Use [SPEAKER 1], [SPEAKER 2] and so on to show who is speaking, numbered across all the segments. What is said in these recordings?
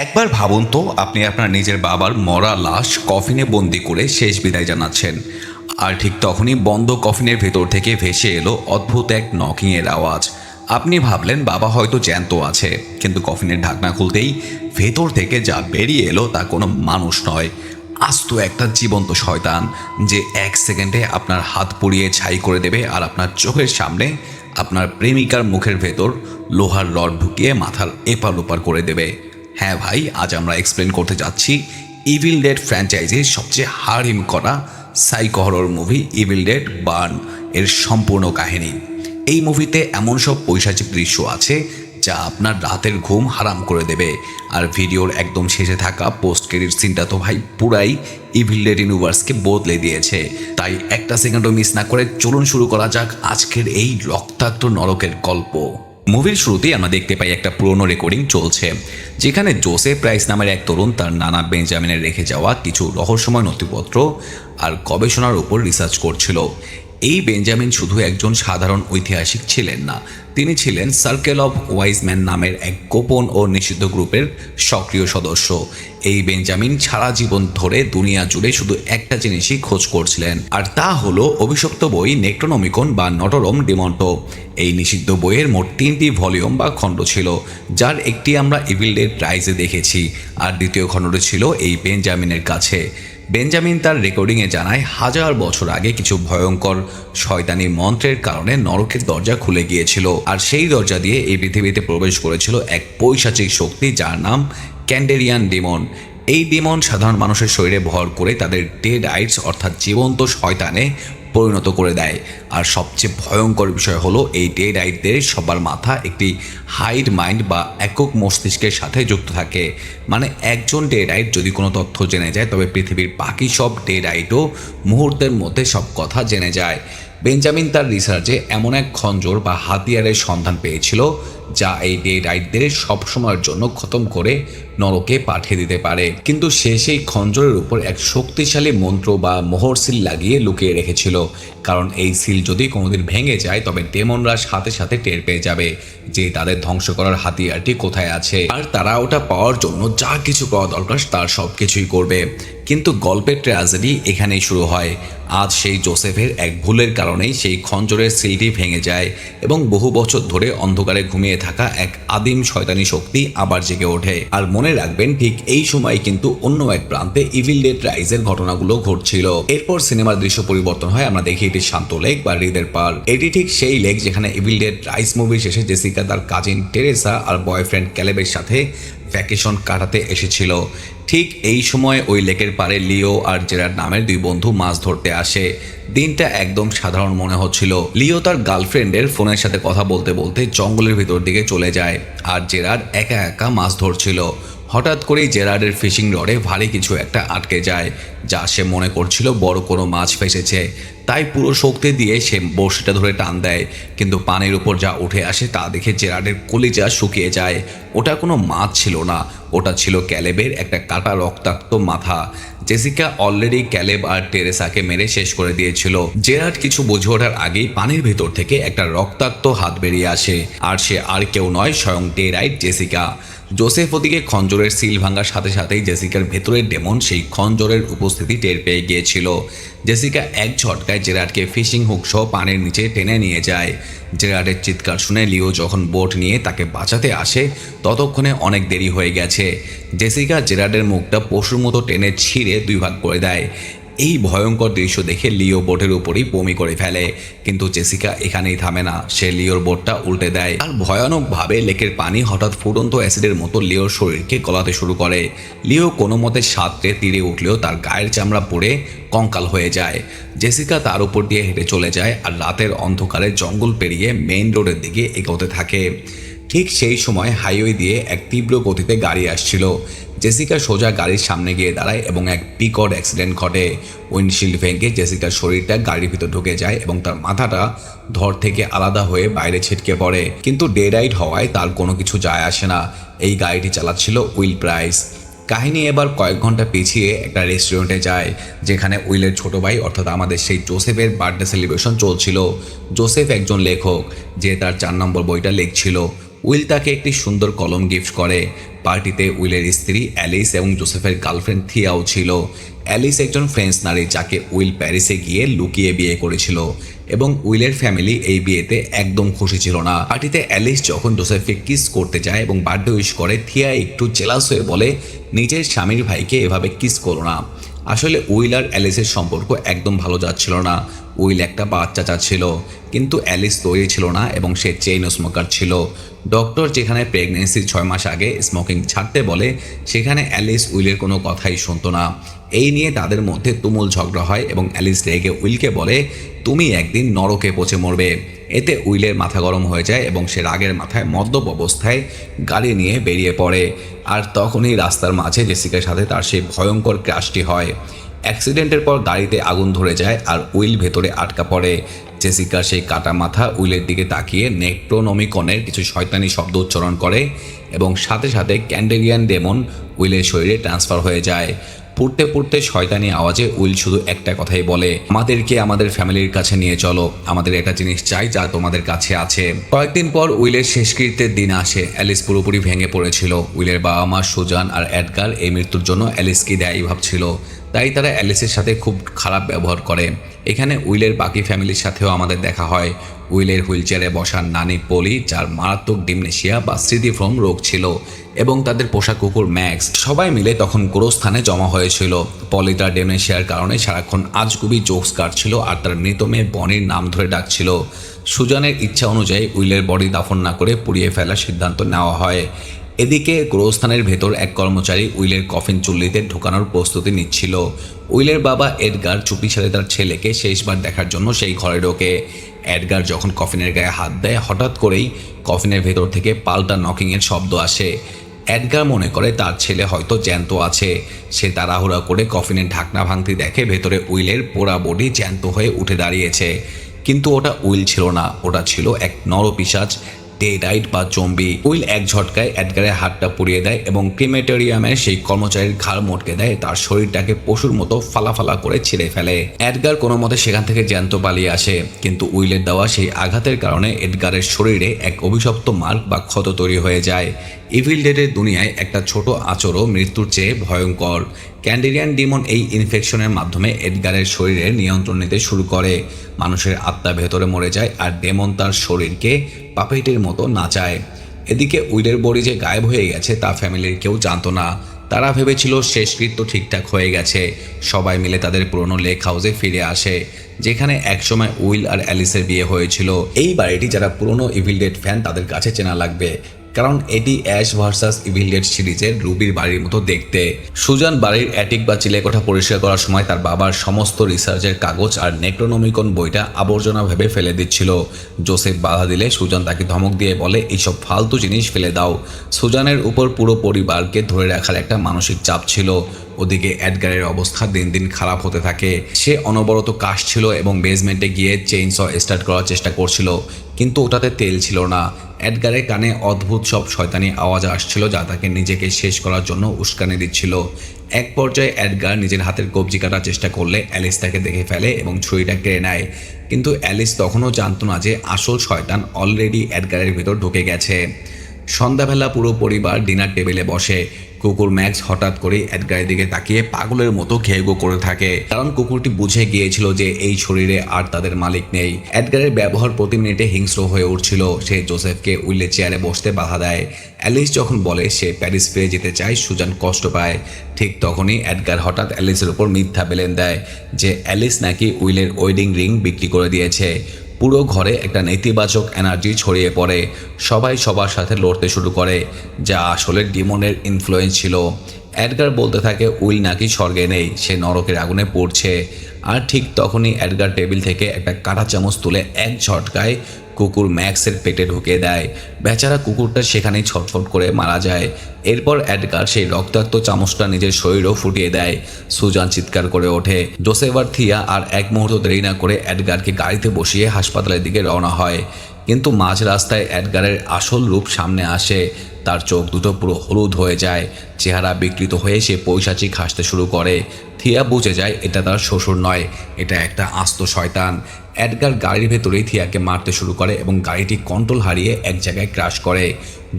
[SPEAKER 1] একবার ভাবুন তো, আপনি আপনার নিজের বাবার মরা লাশ কফিনে বন্দি করে শেষ বিদায় জানাচ্ছেন, আর ঠিক তখনই বন্ধ কফিনের ভেতর থেকে ভেসে এলো অদ্ভুত এক নকিংয়ের আওয়াজ। আপনি ভাবলেন বাবা হয়তো জ্যান্ত আছে, কিন্তু কফিনের ঢাকনা খুলতেই ভেতর থেকে যা বেরিয়ে এলো তা কোনো মানুষ নয়, আস্ত একটা জীবন্ত শয়তান, যে এক সেকেন্ডে আপনার হাত পুড়িয়ে ছাই করে দেবে আর আপনার চোখের সামনে আপনার প্রেমিকার মুখের ভেতর লোহার রড ঢুকিয়ে মাথার এপার ওপার করে দেবে। হ্যাঁ ভাই, আজ আমরা এক্সপ্লেন করতে যাচ্ছি ইভিল ডেড ফ্র্যাঞ্চাইজির সবচেয়ে হাড়হিম করা psycho horror movie evil dead burn এর সম্পূর্ণ কাহিনী। এই মুভিতে এমন সব পৈশাচিক দৃশ্য আছে যা আপনার রাতের ঘুম হারাম করে দেবে। আর ভিডিওর একদম শেষে থাকা পোস্ট ক্রেডিট সিনটা তো ভাই পুরাই ইভিল ডেড ইউনিভার্সকে বদলে দিয়েছে। তাই একটা সেকেন্ডও মিস না করে চলুন শুরু করা যাক আজকের এই রক্তাক্ত নরকের গল্প। মুভির শুরুতেই আমরা দেখতে পাই একটা পুরনো রেকর্ডিং চলছে, যেখানে জোসেফ প্রাইস নামের এক তরুণ তার নানা বেঞ্জামিনের রেখে যাওয়া কিছু রহস্যময় নথিপত্র আর গবেষণার উপর রিসার্চ করছিল। এই বেঞ্জামিন শুধু একজন সাধারণ ঐতিহাসিক ছিলেন না, তিনি ছিলেন সার্কেল অফ ওয়াইজ ম্যান নামের এক গোপন ও নিষিদ্ধ গ্রুপের সক্রিয় সদস্য। এই বেঞ্জামিন সারা জীবন ধরে দুনিয়া জুড়ে শুধু একটা জিনিসই খোঁজ করছিলেন, আর তা হলো অভিশপ্ত বই নেক্রোনমিকন বা নটরম ডিমন্টো। এই নিষিদ্ধ বইয়ের মোট 3টি ভলিউম বা খণ্ড ছিল, যার একটি আমরা ইভিল ডেড রাইজে দেখেছি, আর দ্বিতীয় খণ্ডটি ছিল এই বেঞ্জামিনের কাছে। বেঞ্জামিন তার রেকর্ডিংয়ে জানায় 1000 বছর আগে কিছু ভয়ঙ্কর শয়তানি মন্ত্রের কারণে নরকের দরজা খুলে গিয়েছিল, আর সেই দরজা দিয়ে এই পৃথিবীতে প্রবেশ করেছিল এক পৈশাচিক শক্তি যার নাম ক্যান্ডেরিয়ান ডিমন। এই ডিমন সাধারণ মানুষের শরীরে ভর করে তাদের ডেড আইটস অর্থাৎ জীবন্ত শয়তানে পরিণত করে দেয়। আর সবচেয়ে ভয়ঙ্কর বিষয় হলো এই ডেড আইটদের সবার মাথা একটি হাইড মাইন্ড বা একক মস্তিষ্কের সাথে যুক্ত থাকে। মানে একজন ডেড আইট যদি কোনো তথ্য জেনে যায়, তবে পৃথিবীর বাকি সব ডেড আইটও মুহূর্তের মধ্যে সব কথা জেনে যায়। বেঞ্জামিন তার রিসার্চে এমন এক খঞ্জর বা হাতিয়ারের সন্ধান পেয়েছিল যা এই ডেড আইটদের সবসময়ের জন্য খতম করে নরকে পাঠিয়ে দিতে পারে, কিন্তু সে সেই খঞ্জরের উপর এক শক্তিশালী মন্ত্র বা মোহর সিল লাগিয়ে লুকিয়ে রেখেছিল, কারণ এই সিল যদি কোনোদিন ভেঙে যায় তবে ডেমনরা সাথে সাথে টের পেয়ে যাবে যে তাদের ধ্বংস করার হাতিয়ারটি কোথায় আছে, আর তারা ওটা পাওয়ার জন্য যা কিছু করা দরকার তার সব কিছুই করবে। কিন্তু গল্পের ট্র্যাজেডি এখানেই শুরু হয়। আজ সেই জোসেফের এক ভুলের কারণেই সেই খঞ্জরের সিলটি ভেঙে যায় এবং বহু বছর ধরে অন্ধকারে ঘুমিয়ে থাকা এক আদিম শয়তানি শক্তি আবার জেগে ওঠে। আর মনে রাখবেন, ঠিক এই সময় কিন্তু অন্য এক প্রান্তে ইভিল ডেড রাইজের ঘটনাগুলো ঘটছিল। এরপর সিনেমার দৃশ্য পরিবর্তন হয়, আমরা দেখি এটি শান্ত লেক বা হ্রদের পার। এটি ঠিক সেই লেক যেখানে ইভিল ডেড রাইজ মুভি শেষে জেসিকা তার কাজিন টেরেসা আর বয়ফ্রেন্ড ক্যালেবের সাথে ভ্যাকেশন কাটাতে এসেছিল। ঠিক এই সময় ওই লেকের পাড়ে লিও আর জেরার্ড নামের দুই বন্ধু মাছ ধরতে আসে। দিনটা একদম সাধারণ মনে হচ্ছিল। লিও তার গার্লফ্রেন্ডের ফোনের সাথে কথা বলতে বলতে জঙ্গলের ভিতর দিকে চলে যায়, আর জেরার্ড একা একা মাছ ধরছিল। হঠাৎ করেই জেরার্ডের ফিশিং রডে ভারী কিছু একটা আটকে যায়, যা সে মনে করছিল বড় কোনো মাছ ফেসেছে। তাই পুরো শক্তি দিয়ে সে বড়শিটা ধরে টান দেয়, কিন্তু পানির উপর যা উঠে আসে তা দেখে জেরার্ডের কলিজা শুকিয়ে যায়। ওটা কোনো মাছ ছিল না, ওটা ছিল ক্যালেবের একটা কাটা রক্তাক্ত মাথা। জেসিকা অলরেডি ক্যালেব আর টেরেসাকে মেরে শেষ করে দিয়েছিল। জেরার্ড কিছু বুঝে ওঠার আগেই পানির ভেতর থেকে একটা রক্তাক্ত হাত বেরিয়ে আসে, আর সে আর কেউ নয়, স্বয়ং ডেড আইট জেসিকা। জোসেফ ওদিকে খঞ্জরের সিল ভাঙার সাথে সাথেই জেসিকার ভেতরের ডেমন সেই খঞ্জরের উপস্থিতি টের পেয়ে গিয়েছিল। জেসিকা এক ঝটকায় জেরার্ডকে ফিশিং হুক সহ পানির নিচে টেনে নিয়ে যায়। জেরার্ডের চিৎকার শুনে লিও যখন বোট নিয়ে তাকে বাঁচাতে আসে, ততক্ষণে অনেক দেরি হয়ে গেছে। জেসিকা জেরার্ডের মুখটা পশুর মতো টেনে ছিঁড়ে 2 ভাগ করে দেয়। এই ভয়ঙ্কর দৃশ্য দেখে লিও বোটের উপরই বমি করে ফেলে, কিন্তু জেসিকা এখানেই থামে না। সে লিওর বোটটা উল্টে দেয়, আর ভয়ানকভাবে লেকের পানি হঠাৎ ফুটন্ত অ্যাসিডের মতো লিওর শরীরকে গলাতে শুরু করে। লিও কোনো মতে সাঁতরে তীরে উঠলেও তার গায়ের চামড়া পড়ে কঙ্কাল হয়ে যায়। জেসিকা তার উপর দিয়ে হেঁটে চলে যায়, আর রাতের অন্ধকারে জঙ্গল পেরিয়ে মেইন রোডের দিকে এগোতে থাকে। ঠিক সেই সময় হাইওয়ে দিয়ে এক তীব্র গতিতে গাড়ি আসছিল। জেসিকা সোজা গাড়ির সামনে গিয়ে দাঁড়ায় এবং এক বিকট অ্যাক্সিডেন্ট ঘটে। উইন্ডশিল্ড ভেঙে জেসিকার শরীরটা গাড়ির ভিতর ঢুকে যায় এবং তার মাথাটা ধর থেকে আলাদা হয়ে বাইরে ছিটকে পড়ে। কিন্তু ডেড আইট হওয়ায় তার কোনো কিছু যায় আসে না। এই গাড়িটি চালাচ্ছিল উইল প্রাইস। কাহিনী এবার কয়েক ঘন্টা পিছিয়ে একটা রেস্টুরেন্টে যায়, যেখানে উইলের ছোট ভাই অর্থাৎ আমাদের সেই জোসেফের বার্থডে সেলিব্রেশন চলছিল। জোসেফ একজন লেখক, যে তার 4 নম্বর বইটা লিখছিল। উইল তাকে একটি সুন্দর কলম গিফট করে। পার্টিতে উইলের স্ত্রী অ্যালিস এবং জোসেফের গার্লফ্রেন্ড থিয়াও ছিল। অ্যালিস একজন ফ্রেঞ্চ নারী যাকে উইল প্যারিসে গিয়ে লুকিয়ে বিয়ে করেছিল এবং উইলের ফ্যামিলি এই বিয়েতে একদম খুশি ছিল না। পার্টিতে অ্যালিস যখন জোসেফকে কিস করতে যায় এবং বার্থডে উইশ করে, থিয়া একটু জেলাস হয়ে বলে নিজের স্বামীর ভাইকে এভাবে কিস করো না। আসলে উইল আর অ্যালিসের সম্পর্ক একদম ভালো যাচ্ছিল না। উইল একটা বাচ্চা চাচ্ছিল, কিন্তু অ্যালিস তৈরি ছিল না এবং সে চেইন স্মোকার ছিল। ডক্টর যেখানে প্রেগনেন্সির 6 মাস আগে স্মোকিং ছাড়তে বলে, সেখানে অ্যালিস উইলের কোনো কথাই শুনতো না। এই নিয়ে তাদের মধ্যে তুমুল ঝগড়া হয় এবং অ্যালিস রেগে উইলকে বলে, তুমি একদিন নরকে পচে মরবে। এতে উইলের মাথা গরম হয়ে যায় এবং সে রাগের মাথায় মদ্যপ অবস্থায় গাড়ি নিয়ে বেরিয়ে পড়ে। আর তখনই রাস্তার মাঝে জেসিকার সাথে তার সেই ভয়ঙ্কর ক্র্যাশটি হয়। অ্যাক্সিডেন্টের পর গাড়িতে আগুন ধরে যায় আর উইল ভেতরে আটকা পড়ে। জেসিকা সেই কাটা মাথা উইলের দিকে তাকিয়ে নেক্রোনমিকনের কিছু শয়তানি শব্দ উচ্চারণ করে এবং সাথে সাথে ক্যান্ডেলিয়ান ডেমন উইলের শরীরে ট্রান্সফার হয়ে যায়। পড়তে পড়তে শয়তানি আওয়াজে উইল শুধু একটা কথাই বলে, আমাদেরকে আমাদের ফ্যামিলির কাছে নিয়ে চলো, আমাদের একটা জিনিস চাই যা তোমাদের কাছে আছে। কয়েকদিন পর উইলের শেষকৃত্যের দিন আসে। অ্যালিস পুরোপুরি ভেঙে পড়েছিল। উইলের বাবা মা সুজান আর এডগার এই মৃত্যুর জন্য অ্যালিসকে দায়ী ভাবছিল, তাই তারা অ্যালিসের সাথে খুব খারাপ ব্যবহার করে। এখানে উইলের বাকি ফ্যামিলির সাথেও আমাদের দেখা হয়। উইলের হুইলচেয়ারে বসার নানি পলি, যার মারাত্মক ডিমনেশিয়া বা স্মৃতিভ্রম রোগ ছিল, এবং তাদের পোষা কুকুর ম্যাক্স, সবাই মিলে তখন গোরস্থানে জমা হয়েছিল। পলি তার ডিমনেশিয়ার কারণে সারাক্ষণ আজগুবি জোকস কাটছিল আর তার মৃত মেয়ে বনির নাম ধরে ডাকছিল। সুজানের ইচ্ছা অনুযায়ী উইলের বডি দাফন না করে পুড়িয়ে ফেলার সিদ্ধান্ত নেওয়া হয়। এদিকে গোরস্থানের ভেতর এক কর্মচারী উইলের কফিন চুল্লিতে ঢোকানোর প্রস্তুতি নিচ্ছিল। উইলের বাবা এডগার চুপির সাথে তার ছেলেকে শেষবার দেখার জন্য সেই ঘরে ঢোকে। এডগার যখন কফিনের গায়ে হাত দেয়, হঠাৎ করেই কফিনের ভেতর থেকে পাল্টা নকিংয়ের শব্দ আসে। এডগার মনে করে তার ছেলে হয়তো জ্যান্ত আছে। সে তাড়াহুড়া করে কফিনের ঢাকনা ভাঙতে দেখে ভেতরে উইলের পোড়া বডি জ্যান্ত হয়ে উঠে দাঁড়িয়েছে। কিন্তু ওটা উইল ছিল না, ওটা ছিল এক নরপিশাচ, ডেডাইট বা জম্বি। উইল এক ঝটকায় এডগারের হাতটা পুড়িয়ে দেয় এবং ক্রিমেটোরিয়ামের সেই কর্মচারীর ঘাড় মটকে দেয়, তার শরীরটাকে পশুর মতো ফালাফালা করে ছিঁড়ে ফেলে। এডগার কোনো মতে সেখান থেকে জ্যান্ত পালিয়ে আসে, কিন্তু উইলের দেওয়া সেই আঘাতের কারণে এডগারের শরীরে এক অভিশপ্ত মার্ক বা ক্ষত তৈরি হয়ে যায়। ইভিল ডেডের দুনিয়ায় একটা ছোট আঁচড়ও মৃত্যুর চেয়ে ভয়ঙ্কর। ক্যান্ডেলিয়ান ডিমন এই ইনফেকশনের মাধ্যমে এডগারের শরীরের নিয়ন্ত্রণ নিতে শুরু করে। মানুষের আত্মা ভেতরে মরে যায় আর ডেমন তার শরীরকে পাপেটের মতো নাচায়। এদিকে উইলের বডি যে গায়েব হয়ে গেছে তা ফ্যামিলির কেউ জানতো না। তারা ভেবেছিল শেষকৃত্য ঠিকঠাক হয়ে গেছে। সবাই মিলে তাদের পুরনো লেক হাউসে ফিরে আসে, যেখানে একসময় উইল আর অ্যালিসের বিয়ে হয়েছিল। এই বাড়িটি যারা পুরনো ইভিল ডেড ফ্যান তাদের কাছে চেনা লাগবে, কারণ এটি অ্যাশ ভার্সাস ইভিল ডেড সিরিজের রুবির বাড়ির মতো দেখতে। সুজান বাড়ির অ্যাটিক বা চিলেকোঠা পরিষ্কার করার সময় তার বাবার সমস্ত রিসার্চের কাগজ আর নেক্রোনমিকন বইটা আবর্জনা ভেবে ফেলে দিচ্ছিল। জোসেফ বাধা দিলে সুজান তাকে ধমক দিয়ে বলে, এইসব ফালতু জিনিস ফেলে দাও। সুজানের উপর পুরো পরিবারকে ধরে রাখার একটা মানসিক চাপ ছিল। ওদিকে এডগারের অবস্থা দিন দিন খারাপ হতে থাকে। সে অনবরত কাশছিল এবং বেসমেন্টে গিয়ে চেইনস স্টার্ট করার চেষ্টা করছিল, কিন্তু ওটাতে তেল ছিল না। এডগারের কানে অদ্ভুত সব শয়তানি আওয়াজ আসছিল, যা তাকে নিজেকে শেষ করার জন্য উস্কানি দিচ্ছিল। এক পর্যায়ে এডগার নিজের হাতের কবজি কাটার চেষ্টা করলে অ্যালিস তাকে দেখে ফেলে এবং ছুরিটা কেড়ে নেয়। কিন্তু অ্যালিস তখনও জানতো না যে আসল শয়তান অলরেডি এডগারের ভিতর ঢুকে গেছে। সন্ধ্যাবেলা পুরো পরিবার ডিনার টেবিলে বসে। কুকুর ম্যাক্স হঠাৎ করে এডগারের দিকে তাকিয়ে পাগলের মতো ঘেউঘেউ করে থাকে, কারণ কুকুরটি বুঝে গিয়েছিল যে এই শরীরে আর তাদের মালিক নেই। এডগারের ব্যবহার প্রতি মিনিটে হিংস্র হয়ে উঠছিল। সে জোসেফকে উইলের চেয়ারে বসতে বাধা দেয়। অ্যালিস যখন বলে সে প্যারিস ফিরে যেতে চায়, সুজান কষ্ট পায়। ঠিক তখনই এডগার হঠাৎ অ্যালিসের উপর মিথ্যা বেলেন দেয় যে অ্যালিস নাকি উইলের ওয়েডিং রিং বিক্রি করে দিয়েছে। পুরো ঘরে একটা নেতিবাচক এনার্জি ছড়িয়ে পড়ে। সবাই সবার সাথে লড়তে শুরু করে, যা আসলে ডিমনের ইনফ্লুয়েন্স ছিল। এডগার বলতে থাকে উইল নাকি স্বর্গে নেই, সে নরকের আগুনে পড়ছে। আর ঠিক তখনই এডগার টেবিল থেকে একটা কাঁটা চামচ তুলে এক ঝটকায় কুকুর ম্যাক্সের পেটে ঢুকিয়ে দেয়। বেচারা কুকুরটা সেখানেই ছটফট করে মারা যায়। এরপর এডগার সেই রক্তাক্ত চামচটা নিজের শরীরও ফুটিয়ে দেয়। সুজান চিৎকার করে ওঠে। জোসেফ আর থিয়া আর এক মুহূর্ত দেরি না করে এডগারকে গাড়িতে বসিয়ে হাসপাতালের দিকে রওনা হয়। কিন্তু মাঝ রাস্তায় এডগারের আসল রূপ সামনে আসে। তার চোখ দুটো পুরো হলুদ হয়ে যায়, চেহারা বিকৃত হয়ে সে পৈশাচিক হাসতে শুরু করে। থিয়া বুঝে যায় এটা তার শ্বশুর নয়, এটা একটা আস্ত শয়তান। এডগার গাড়ির ভেতরেই থিয়াকে মারতে শুরু করে এবং গাড়িটি কন্ট্রোল হারিয়ে এক জায়গায় ক্র্যাশ করে।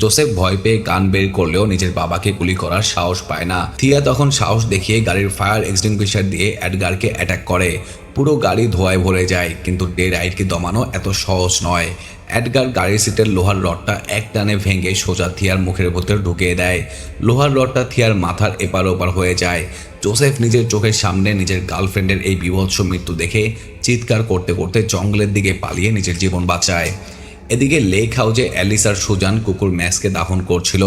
[SPEAKER 1] জোসেফ ভয় পেয়ে গান বের করলেও নিজের বাবাকে গুলি করার সাহস পায় না। থিয়া তখন সাহস দেখিয়ে গাড়ির ফায়ার এক্সটিংগুইশার দিয়ে এডগারকে অ্যাটাক করে। পুরো গাড়ি ধোঁয়ায় ভরে যায়, কিন্তু ডে রাইডকে দমানো এত সহজ নয়। এডগার গাড়ির সিটের লোহার রডটা এক টানে ভেঙে সোজা থিয়ার মুখের ভেতর ঢুকিয়ে দেয়। লোহার রডটা থিয়ার মাথার এপার ওপার হয়ে যায়। জোসেফ নিজের চোখের সামনে নিজের গার্লফ্রেন্ডের এই বীভৎস মৃত্যু দেখে চিৎকার করতে করতে জঙ্গলের দিকে পালিয়ে নিজের জীবন বাঁচায়। এদিকে লেক হাউজে অ্যালিস আর সুজান কুকুর ম্যাক্সকে দাফন করছিল।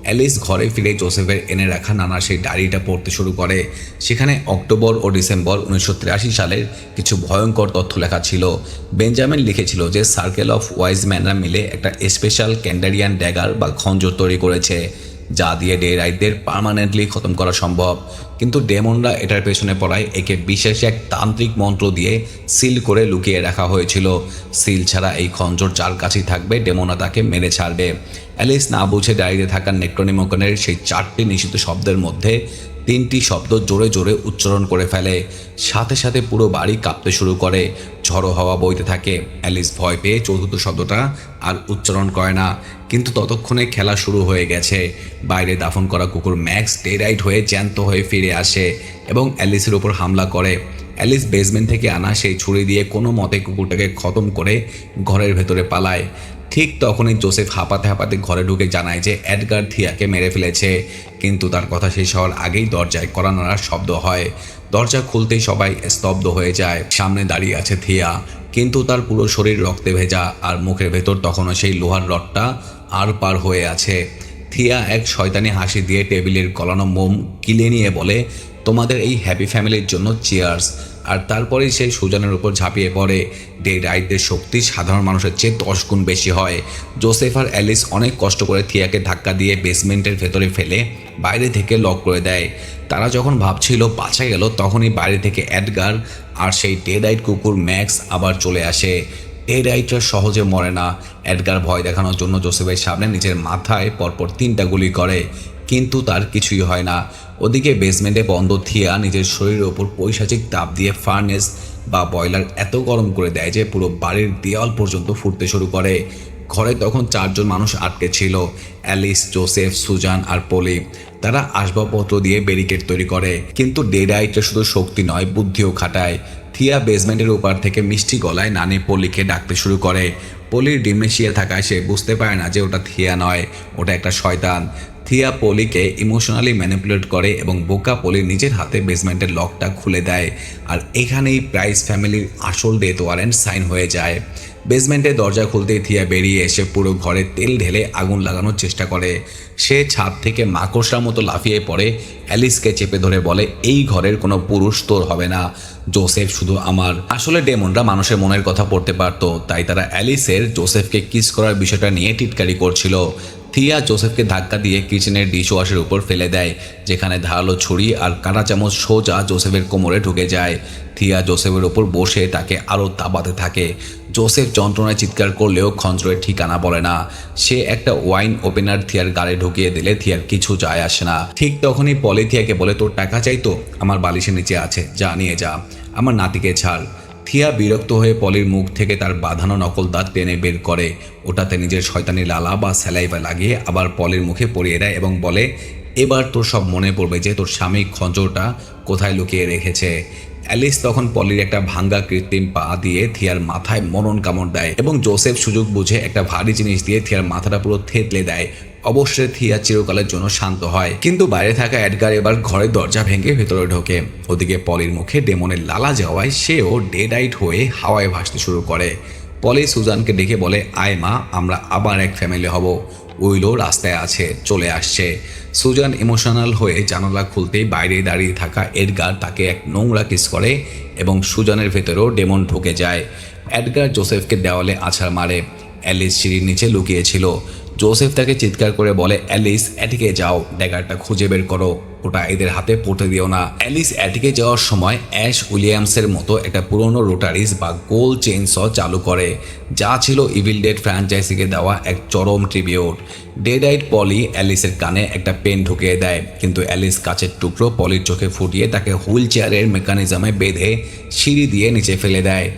[SPEAKER 1] অ্যালিস ঘরে ফিরে জোসেফের এনে রাখা নানা সেই ডায়েরিটা পড়তে শুরু করে। সেখানে অক্টোবর ও ডিসেম্বর 1983 সালের কিছু ভয়ঙ্কর তথ্য লেখা ছিল। বেঞ্জামিন লিখেছিল যে সার্কেল অফ ওয়াইজ ম্যানরা মিলে একটা স্পেশাল ক্যান্ডারিয়ান ড্যাগার বা খঞ্জর তৈরি করেছে, যা দিয়ে ডে রাইডদের পার্মানেন্টলি খতম করা সম্ভব। কিন্তু ডেমনরা এটার পেছনে পড়ায় একে বিশেষ এক তান্ত্রিক মন্ত্র দিয়ে সিল করে লুকিয়ে রাখা হয়েছিল। সিল ছাড়া এই খঞ্জর যার কাছেই থাকবে ডেমনরা তাকে মেরে ছাড়বে। অ্যালিস না বুঝে ডায়েরিতে থাকা নেক্রোনিমোকনের সেই 4টি নিষিদ্ধ শব্দের মধ্যে 3টি শব্দ জোরে জোরে উচ্চারণ করে ফেলে। সাথে সাথে পুরো বাড়ি কাঁপতে শুরু করে, ঝড়ো হাওয়া বইতে থাকে। অ্যালিস ভয় পেয়ে চতুর্থ শব্দটা আর উচ্চারণ করে না, কিন্তু ততক্ষণে খেলা শুরু হয়ে গেছে। বাইরে দাফন করা কুকুর ম্যাক্স ডেরাইট হয়ে জ্যান্ত হয়ে ফিরে আসে এবং অ্যালিসের ওপর হামলা করে। অ্যালিস বেসমেন্ট থেকে আনা সেই ছুরি দিয়ে কোনো মতে কুকুরটাকে খতম করে ঘরের ভেতরে পালায়। ঠিক তখনই জোসেফ হাঁপাতে হাঁপাতে ঘরে ঢুকে জানায় যে এডগার থিয়াকে মেরে ফেলেছে, কিন্তু তার কথা শেষ হওয়ার আগেই দরজায় কড়া নাড়ার শব্দ হয়। দরজা খুলতেই সবাই স্তব্ধ হয়ে যায়। সামনে দাঁড়িয়ে আছে থিয়া, কিন্তু তার পুরো শরীর রক্তে ভেজা আর মুখের ভেতর তখনও সেই লোহার রডটা আর পার হয়ে আছে। থিয়া এক শয়তানি হাসি দিয়ে টেবিলের গলানো মোম গিলে নিয়ে বলে, তোমাদের এই হ্যাপি ফ্যামিলির জন্য চিয়ার্স। আর তারপরেই সেই সুজানের উপর ঝাঁপিয়ে পড়ে। ডে রাইডদের শক্তি সাধারণ মানুষের চেয়ে 10 গুণ বেশি হয়। জোসেফ আর অ্যালিস অনেক কষ্ট করে থিয়াকে ধাক্কা দিয়ে বেসমেন্টের ভেতরে ফেলে বাইরে থেকে লক করে দেয়। তারা যখন ভাবছিল বাঁচা গেল, তখনই বাইরে থেকে এডগার আর সেই ডে রাইড কুকুর ম্যাক্স আবার চলে আসে। ডে রাইডটা সহজে মরে না। এডগার ভয় দেখানোর জন্য জোসেফের সামনে নিজের মাথায় পরপর 3টা গুলি করে, কিন্তু তার কিছুই হয় না। ওদিকে বেসমেন্টে বন্ধ থিয়া নিজের শরীরের ওপর পৈশাচিক তাপ দিয়ে ফার্নেস বা বয়লার এত গরম করে দেয় যে পুরো বাড়ির দেওয়াল পর্যন্ত ফুটতে শুরু করে। ঘরে তখন 4 জন মানুষ আটকে ছিল, অ্যালিস, জোসেফ, সুজান আর পলি। তারা আসবাবপত্র দিয়ে ব্যারিকেড তৈরি করে, কিন্তু ডে রাইডটা শুধু শক্তি নয়, বুদ্ধিও খাটায়। থিয়া বেসমেন্টের উপর থেকে মিষ্টি গলায় নানি পলিকে ডাকতে শুরু করে। পলির ডিমনেশিয়া থাকায় সে বুঝতে পারে না যে ওটা থিয়া নয়, ওটা একটা শয়তান। থিয়া পলিকে ইমোশনালি ম্যানিপুলেট করে এবং বোকা পলি নিজের হাতে বেসমেন্টের লকটা খুলে দেয়। আর এখানেই প্রাইস ফ্যামিলির আসল ডেথ ওয়ারেন্ট সাইন হয়ে যায়। বেসমেন্টের দরজা খুলতেই থিয়া বেরিয়ে এসে পুরো ঘরে তেল ঢেলে আগুন লাগানোর চেষ্টা করে। সে ছাদ থেকে মাকড়সার মতো লাফিয়ে পড়ে, অ্যালিসকে চেপে ধরে বলে, এই ঘরের কোনো পুরুষ তোর হবে না, জোসেফ শুধু আমার। আসলে ডেমনরা মানুষের মনের কথা পড়তে পারত, তাই তারা অ্যালিসের জোসেফকে কিস করার বিষয়টা নিয়ে টিটকারি করছিল। থিয়া জোসেফকে ধাক্কা দিয়ে কিচেনের ডিশওয়াশের উপর ফেলে দেয়, যেখানে ধারালো ছুরি আর কাঁটা চামচ সোজা জোসেফের কোমরে ঢুকে যায়। থিয়া জোসেফের ওপর বসে তাকে আরও তাপাতে থাকে। জোসেফ যন্ত্রণায় চিৎকার করলেও খঞ্জরের ঠিকানা বলে না। সে একটা ওয়াইন ওপেনার থিয়ার গালে ঢুকিয়ে দিলে থিয়ার কিছু যায় আসে না। ঠিক তখনই পলি থিয়াকে বলে, তোর টাকা চাই তো? আমার বালিশের নিচে আছে, যা নিয়ে যা, আমার নাতিকে ছাড়। থিয়া বিরক্ত হয়ে পলির মুখ থেকে তার বাঁধানো নকল দাঁত টেনে বের করে, ওটাতে নিজের শয়তানি লালা বা স্যালাইভা লাগিয়ে আবার পলির মুখে পরিয়ে দেয় এবং বলে, এবার তোর সব মনে পড়বে যে তোর স্বামী খঞ্জরটা কোথায় লুকিয়ে রেখেছে। অ্যালিস তখন পলির একটা ভাঙ্গা কৃত্রিম পা দিয়ে থিয়ার মাথায় মরণ কামড় দেয় এবং জোসেফ সুযোগ বুঝে একটা ভারী জিনিস দিয়ে থিয়ার মাথাটা পুরো থেতলে দেয়। অবশ্যই থিয়া চিরকালের জন্য শান্ত হয়, কিন্তু বাইরে থাকা এডগার এবার ঘরের দরজা ভেঙে ভেতরে ঢোকে। ওদিকে পলির মুখে ডেমনের লালা যাওয়ায় সেও ডেডাইট হয়ে হাওয়ায় ভাসতে শুরু করে। পলি সুজানকে ডেকে বলে, আয় মা, আমরা আবার এক ফ্যামিলি হব। উইলো রাস্তায় আছে, চলে আসছে। সুজান ইমোশনাল হয়ে জানালা খুলতেই বাইরে দাঁড়িয়ে থাকা এডগার তাকে এক নোংরা কিস করে এবং সুজানের ভেতরেও ডেমন ঢুকে যায়। এডগার জোসেফকে দেওয়ালে আছাড় মারে। অ্যালিস সিঁড়ির নিচে লুকিয়েছিল। জোসেফ তাকে চিৎকার করে বলে, অ্যালিস, অ্যাটিকে যাও, ড্যাগারটা খুঁজে বের করো, ওটা এদের হাতে পড়তে দিও না। অ্যালিস অ্যাটিকে যাওয়ার সময় অ্যাশ উইলিয়ামসের মতো একটা পুরনো রোটারিস বা গোল চেইনস চালু করে, যা ছিল ইভিল ডেড ফ্র্যাঞ্চাইজিকে দেওয়া এক চরম ট্রিবিউট। ডেডাইট পলি অ্যালিসের কানে একটা পেন ঢুকিয়ে দেয়, কিন্তু অ্যালিস কাচের টুকরো পলির চোখে ফুটিয়ে তাকে হুইল চেয়ারের মেকানিজমে বেঁধে সিঁড়ি দিয়ে নিচে ফেলে দেয়।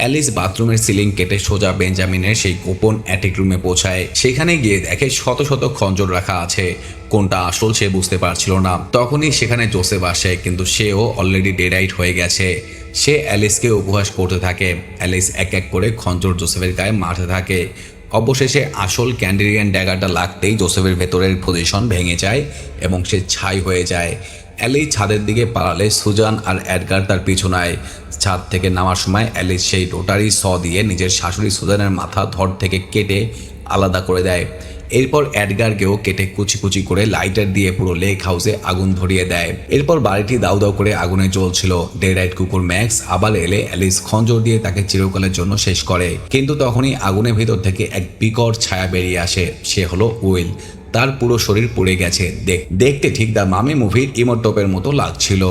[SPEAKER 1] অ্যালিস বাথরুমের সিলিং কেটে সোজা বেঞ্জামিনের সেই গোপন অ্যাটিক রুমে পৌঁছায়। সেখানে গিয়ে দেখে শত শত খঞ্জর রাখা আছে, কোনটা আসল সে বুঝতে পারছিল না। তখনই সেখানে জোসেফ আসে, কিন্তু সেও অলরেডি ডেডাইট হয়ে গেছে। সে অ্যালিসকে উপহাস করতে থাকে। অ্যালিস এক এক করে খঞ্জর জোসেফের গায়ে মারতে থাকে। অবশেষে আসল ক্যান্ডেরিয়ান ড্যাগারটা লাগতেই জোসেফের ভেতরের পজিশন ভেঙে যায় এবং সে ছাই হয়ে যায়। অ্যালিস ছাদের দিকে পালালে সুজান আর এডগার তার পিছু নেয়। ছাদ থেকে নামার সময় অ্যালিস সেই রোটারি দিয়ে নিজের শাশুড়ি সুজানের মাথা ধর থেকে কেটে আলাদা করে দেয়। এরপর এডগারকেও কেটে কুচি কুচি করে লাইটার দিয়ে পুরো লেক হাউসে আগুন ধরিয়ে দেয়। এরপর বাড়িটি দাউ দাউ করে আগুনে জ্বলছিল। ডেডাইট কুকুর ম্যাক্স আবার এলে অ্যালিস খঞ্জর দিয়ে তাকে চিরকালের জন্য শেষ করে, কিন্তু তখনই আগুনের ভেতর থেকে এক বিকট ছায়া বেরিয়ে আসে। সে হলো উইল। তার পুরো শরীর পুড়ে গেছে, দেখতে ঠিক দ্য মামি মুভির ইমোটোপের মতো লাগছিল।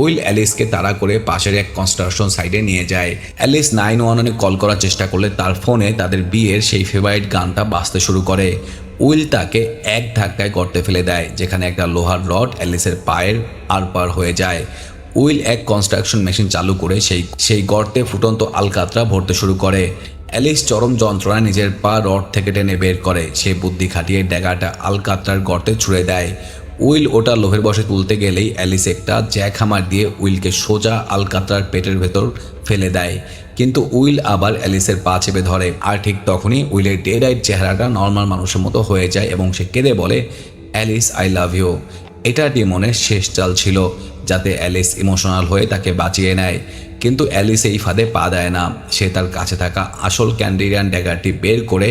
[SPEAKER 1] উইল অ্যালিসকে তাড়া করে পাশের এক কনস্ট্রাকশন সাইটে নিয়ে যায়। অ্যালিস 911-এ কল করার চেষ্টা করলে তার ফোনে তাদের বিয়ের সেই ফেভারিট গানটা বাজতে শুরু করে। উইল তাকে এক ধাক্কায় গর্তে ফেলে দেয়, যেখানে একটা লোহার রড অ্যালিসের পায়ের আরপার হয়ে যায়। উইল এক কনস্ট্রাকশন মেশিন চালু করে সেই গর্তে ফুটন্ত আলকাতরা ভরতে শুরু করে। অ্যালিস চরম যন্ত্রণায় নিজের পা রড থেকে টেনে বের করে। সে বুদ্ধি খাটিয়ে ড্যাগারটা আলকাতরার গর্তে ছুঁড়ে দেয়। উইল ওটা লোহের বসে তুলতে গেলেই অ্যালিস একটা জ্যাকহামার দিয়ে উইলকে সোজা আলকাতরার পেটের ভেতর ফেলে দেয়, কিন্তু উইল আবার অ্যালিসের পা চেপে ধরে। আর ঠিক তখনই উইলের ডেডাইট চেহারাটা নর্মাল মানুষের মতো হয়ে যায় এবং সে কেঁদে বলে, অ্যালিস, আই লাভ ইউ। এটা ডিমনের শেষ চাল ছিল, যাতে অ্যালিস ইমোশনাল হয়ে তাকে বাঁচিয়ে নেয়। কিন্তু অ্যালিস এই ফাঁদে পা দেয় না। সে তার কাছে থাকা আসল ক্যান্ডেরিয়ান ড্যাগারটি বের করে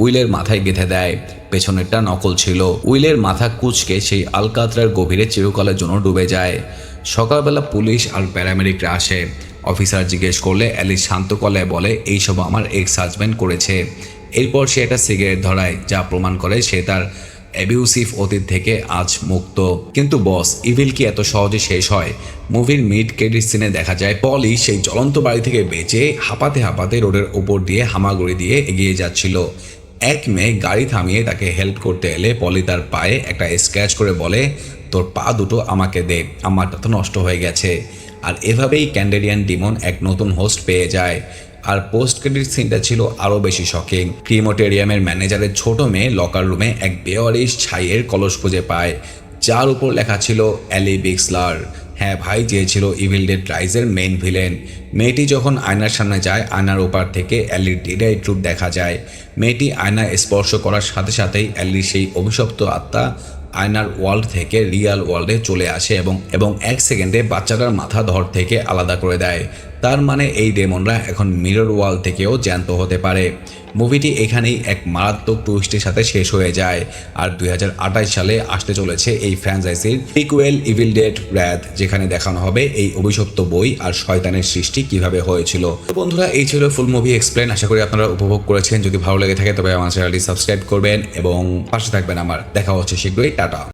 [SPEAKER 1] উইলের মাথায় গেঁথে দেয়। পেছনেরটা নকল ছিল। উইলের মাথা কুঁচকে সেই আলকাতরার গভীরে চিরকালের জন্য ডুবে যায়। সকালবেলা পুলিশ আর প্যারামেডিকরা আসে। অফিসার জিজ্ঞেস করলে অ্যালিস শান্ত গলায় বলে, এইসব আমার এক্স হাজব্যান্ড করেছে। এরপর সে একটা সিগারেট ধরায়, যা প্রমাণ করে সে তার অ্যাবিউসিভ অতীত থেকে আজ মুক্ত। কিন্তু বস, ইভিল কি এত সহজে শেষ হয়? মুভির মিড ক্রেডিট সিনে দেখা যায় পলি সেই জ্বলন্ত বাড়ি থেকে বেঁচে হাঁপাতে হাঁপাতে রোডের ওপর দিয়ে হামাগুড়ি দিয়ে এগিয়ে যাচ্ছিল। এক মেয়ে গাড়ি থামিয়ে তাকে হেল্প করতে এলে পলি তার পায়ে একটা স্ক্র্যাচ করে বলে, তোর পা দুটো আমাকে দে, আমারটা তো নষ্ট হয়ে গেছে। আর এভাবেই ক্যান্ডেরিয়ান ডিমন এক নতুন হোস্ট পেয়ে যায়। আর পোস্ট ক্রেডিট সিনটা ছিল আরও বেশি শকিং। ক্রিমোটেরিয়ামের ম্যানেজারের ছোট মেয়ে লকার রুমে এক বেওয়ারিশ ছাইয়ের কলস খুঁজে পায়, যার উপর লেখা ছিল অ্যালি বিক্সলার। হ্যাঁ ভাই, যে ছিল ইভিল ডেড রাইজের মেইন ভিলেন। মেয়েটি যখন আয়নার সামনে যায়, আয়নার ওপার থেকে অ্যালির ডেডাইট রূপ দেখা যায়। মেয়েটি আয়না স্পর্শ করার সাথে সাথেই অ্যালির সেই অভিশপ্ত আত্মা আয়নার ওয়ার্ল্ড থেকে রিয়াল ওয়ার্ল্ডে চলে আসে এবং এক সেকেন্ডে বাচ্চাটার মাথা ধর থেকে আলাদা করে দেয়। তার মানে এই ডেমনরা এখন মিরর ওয়ার্ল্ড থেকেও জ্যান্ত হতে পারে। মুভিটি এখানেই এক মারাত্মক টুইস্টের সাথে শেষ হয়ে যায়। আর 2028 সালে আসতে চলেছে এই ফ্র্যাঞ্চাইজির সিকুয়েল ইভিল ডেড রাথ, যেখানে দেখানো হবে এই অভিশপ্ত বই আর শয়তানের সৃষ্টি কিভাবে হয়েছিল। তো বন্ধুরা, এই ছিল ফুল মুভি এক্সপ্লেন। আশা করি আপনারা উপভোগ করেছেন। যদি ভালো লেগে থাকে তবে আমার চ্যানেলটি সাবস্ক্রাইব করবেন এবং পাশে থাকবেন আমার। দেখা হচ্ছে শীঘ্রই। টাটা।